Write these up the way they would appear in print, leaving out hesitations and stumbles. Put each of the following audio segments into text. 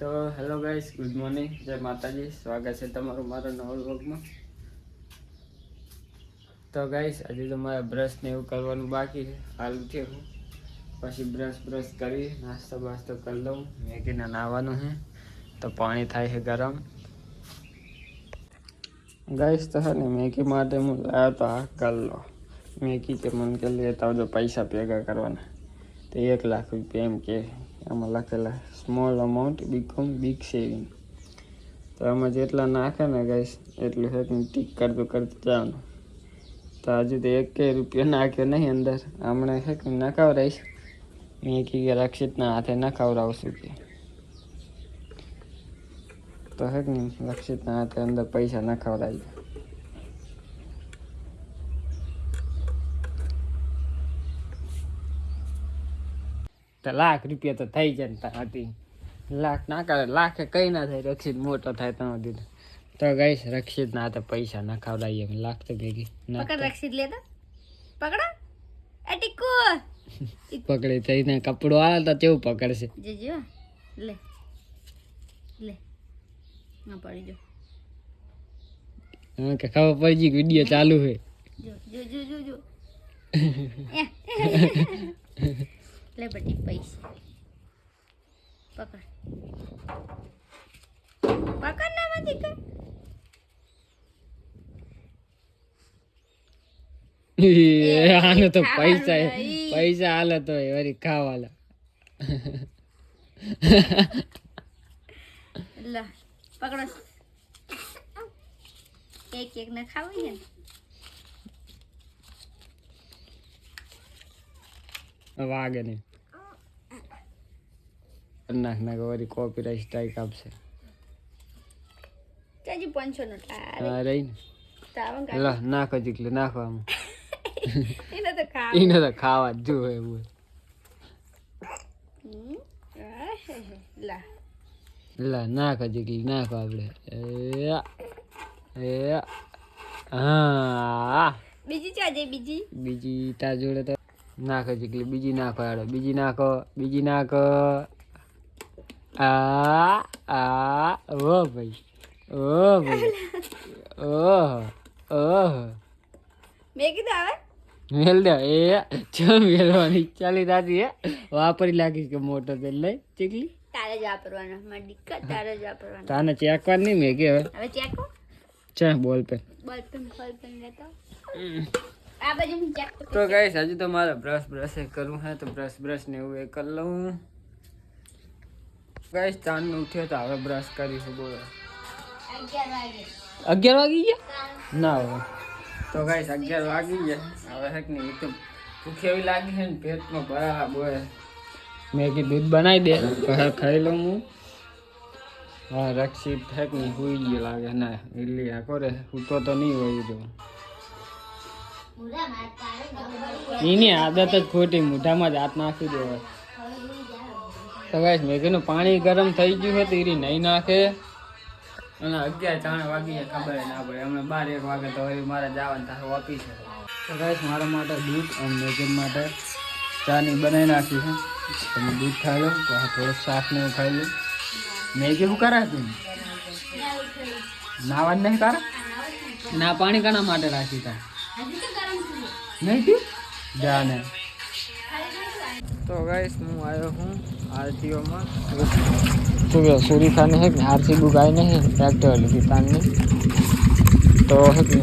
તો hello guys, good morning, જય માતાજી. સ્વાગત છે તમારું મારા નવા વ્લોગમાં. તો ગાઈસ, આજે તો મારે બ્રશ ને એવું કરવાનું બાકી છે. હાલ ઉઠ્યો હું, પછી બ્રશ કરી નાસ્તો બાસ્તો કરી લઉં. મેગીને નાહવાનું છે તો પાણી થાય છે ગરમ. ગાઈસ તો છે ને મેગી માટે હું લાવ્યો તો આ કર લો મેગી કે મને કે લેતા આવજો, પૈસા ભેગા કરવાના. તો 1 લાખ રૂપિયા એમ કે આમાં લખેલા small amount become big saving. તો આમાં જેટલા નાખે ને ગાઈસ એટલું છે ટીક કરતું જવાનું. તો હજુ તો 1 રૂપિયો નાખ્યો નહીં અંદર. હમણાં છે કે નખાવડાવીશ. મેં કે રક્ષિતના હાથે નખાવડાવશું કે તો હે ને રક્ષિતના હાથે અંદર પૈસા નખાવડાવી. તો 1 લાખ રૂપિયા તો થઈ જાય ને તારાથી. 1 લાખ ના કરે, લાખે કઈ ના થાય. રક્ષિત મોટો થાય તો દીધું. તો ગાઈસ રક્ષિતના હાથે પૈસા નખાવડાવીએ. 1 લાખ તો ભેગી પકડ રક્ષિત લેતા પકડો એ ટીકુ પકડે થઈને કપડો આવે તો કેવું પકડશે. જજો લે લે ના પડી જો. હા કે ખબર પડી ગઈ વિડિયો ચાલુ છે. જો જો જો જો જો લે બટી પૈસા પકડ પકડ ના મત કર. આને તો પૈસા હાલે તો વળી ખાવાલા. લા પકડો એક ને ખાવી ને વાગે ને નાખ વળી કોપીરાઈટ સ્ટ્રાઇક આપશે. ચાજી 500 નો હા રહી ને લા નાખો જીકલે નાખો આમ. એને તો ખાવા જ જોવે એવું. લા નાખો જીકલી નાખો આપણે. હા બીજી ચાજે બીજી તાર જોડે તો નાખો જીકલી. બીજી નાખો યાર, બીજી નાખો. ઓ ભાઈ ઓહો મેં કીધું આવે મેલ દે. ચમ મેલવાની ચાલી દાદી હે વાપરી લાગી કે મોટો તેલ લઈ ચીકલી. તારે જ વાપરવાનો મારી દીકરા, તારે જ વાપરવાનો. તાને ચેક કર નહીં મેં કે હવે ચેક કર. ચા બોલ પેન લેતો આ બાજુ હું ચેક કર. તો ગાઈસ હજુ તો મારે બ્રશ કરવું હે તો બ્રશ ને એવું એ કરી લઉં. ગાઈસ ચાંદ ઉઠ્યો તો હવે બ્રશ કરીશું. બોલો 11 વાગી ગયા ના હવે તો ગાઈસ 11 વાગી ગયા. હવે હેક નહીં એકદમ ભૂખ એવી લાગી છે ને પેટમાં ભરા બોય. મેગી દૂધ બનાવી દે પછી ખાઈ લઉં હું. હા રક્ષિત હેક નહીં સુઈ ગયો લાગે. ના એટલી આ કરે સૂતો તો નહીં હોય તો એની આદત જ ખોટી, મોઢામાં જ હાથ નાખી દેવાય. તો ગાઈસ મેગીનું પાણી ગરમ થઈ ગયું છે તો એ નહીં નાખે. અને 11 વાગી ખબર ના પડે. હમણાં 12-1 વાગે તો હવે મારે જવાનું થાય ઓફિસ. તો ગાઈસ મારા માટે દૂધ અને મેગી માટે ચાની બનાવી નાખી છે. તમે દૂધ ખાઈ લો તો થોડુંક શાક ને એવું ખાઈ લો. મેગી શું કરાય તું નાવા જ નહીં તારે? ના પાણી કના માટે રાખી તા નહીં તું જા ને. તો ગાઈસ હું આવ્યો હું આરટીઓમાં. શું કહે સુરીખાને હે ને આરસી બુક આવી નહીં ટ્રેક્ટર લીધી તારની. તો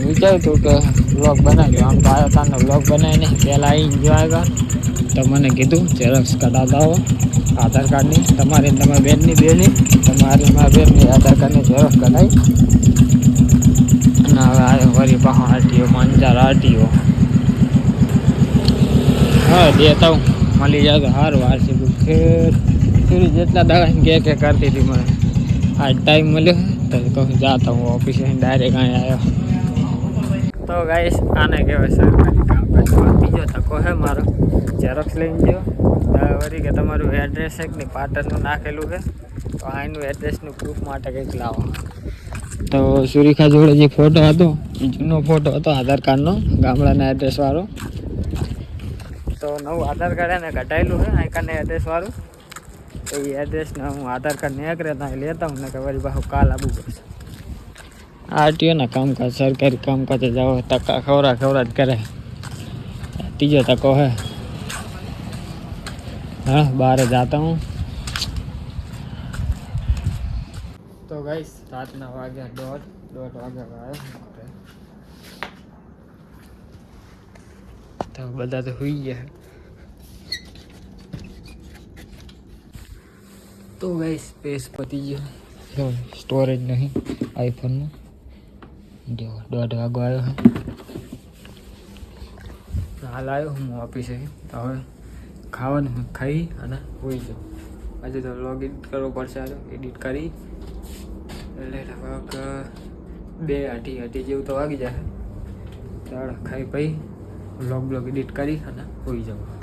વિચાર્યું હતું કે વ્લોગ બનાવ્યો. આમ તો આવ્યો તારનો વ્લોગ બનાવી નહીં. પહેલાં આવી જો આવ્યા તો મને કીધું ઝેરોક્સ કઢાવતા હો આધાર કાર્ડની. તમારી બેનની બેની તમારી મારા બેનની આધાર કાર્ડની ઝેરોક્સ કઢાવી. અને હવે આવ્યો વળી પાછો આરટીઓ અંજાર આરટીઓ. હા દેતા હું મળી જાય તો સારું. આરસી બુક છે સુરી જેટલા દવા કે કરતી હતી મને. આ ટાઈમ મળ્યો તો કહું જાતા હું ઓફિસે ડાયરેક્ટ અહીં આવ્યો. તો ગાઈસ આને કહેવાય સરકારી કામકાજ. બીજો તકો હે મારો ઝેરોક્સ લઈને ગયો વળી કે તમારું એડ્રેસ છે કે નહીં પાટણનું નાખેલું છે તો અહીંનું એડ્રેસનું પ્રૂફ માટે કંઈક લાવો. તો સુરીખા જોડે જે ફોટો હતો એ જૂનો ફોટો હતો આધાર કાર્ડનો ગામડાના એડ્રેસવાળો. તો નવું આધાર કાર્ડ એને કઢાયેલું છે આઈકાને એડ્રેસવાળું. એ એડ્રેસના હું આધાર કાર્ડ ને એક રહેતા લેતા હું ને કે વળી બાહુ કાલ આવવું પડશે. આરટીઓના કામકાજ સરકારી કામકાજે જાઓ ટકા ખવરા જ કરે. ત્રીજો તકો હે. હા બહાર જાતા હું. તો ગાઈસ રાતના વાગ્યા 1:30 વાગ્યા આવ્યો. તો બધા તો સુઈ ગયા. તો ગાઈસ સ્પેસ પતી ગયો. સ્ટોરેજ નહીં આઈફોનમાં. જો 1:30 વાગો આવ્યો. હાલ આવ્યો હું ઓફિસે. હવે ખાવાનું ખાઈ અને હોઈ જાઉં. આજે તો વ્લોગ એડિટ કરવો પડશે. એડિટ કરી એટલે લગભગ 2:30 જેવું તો વાગી જાય. ચાલો ખાઈ પી વ્લોગ એડિટ કરી અને હોઈ જાઉં.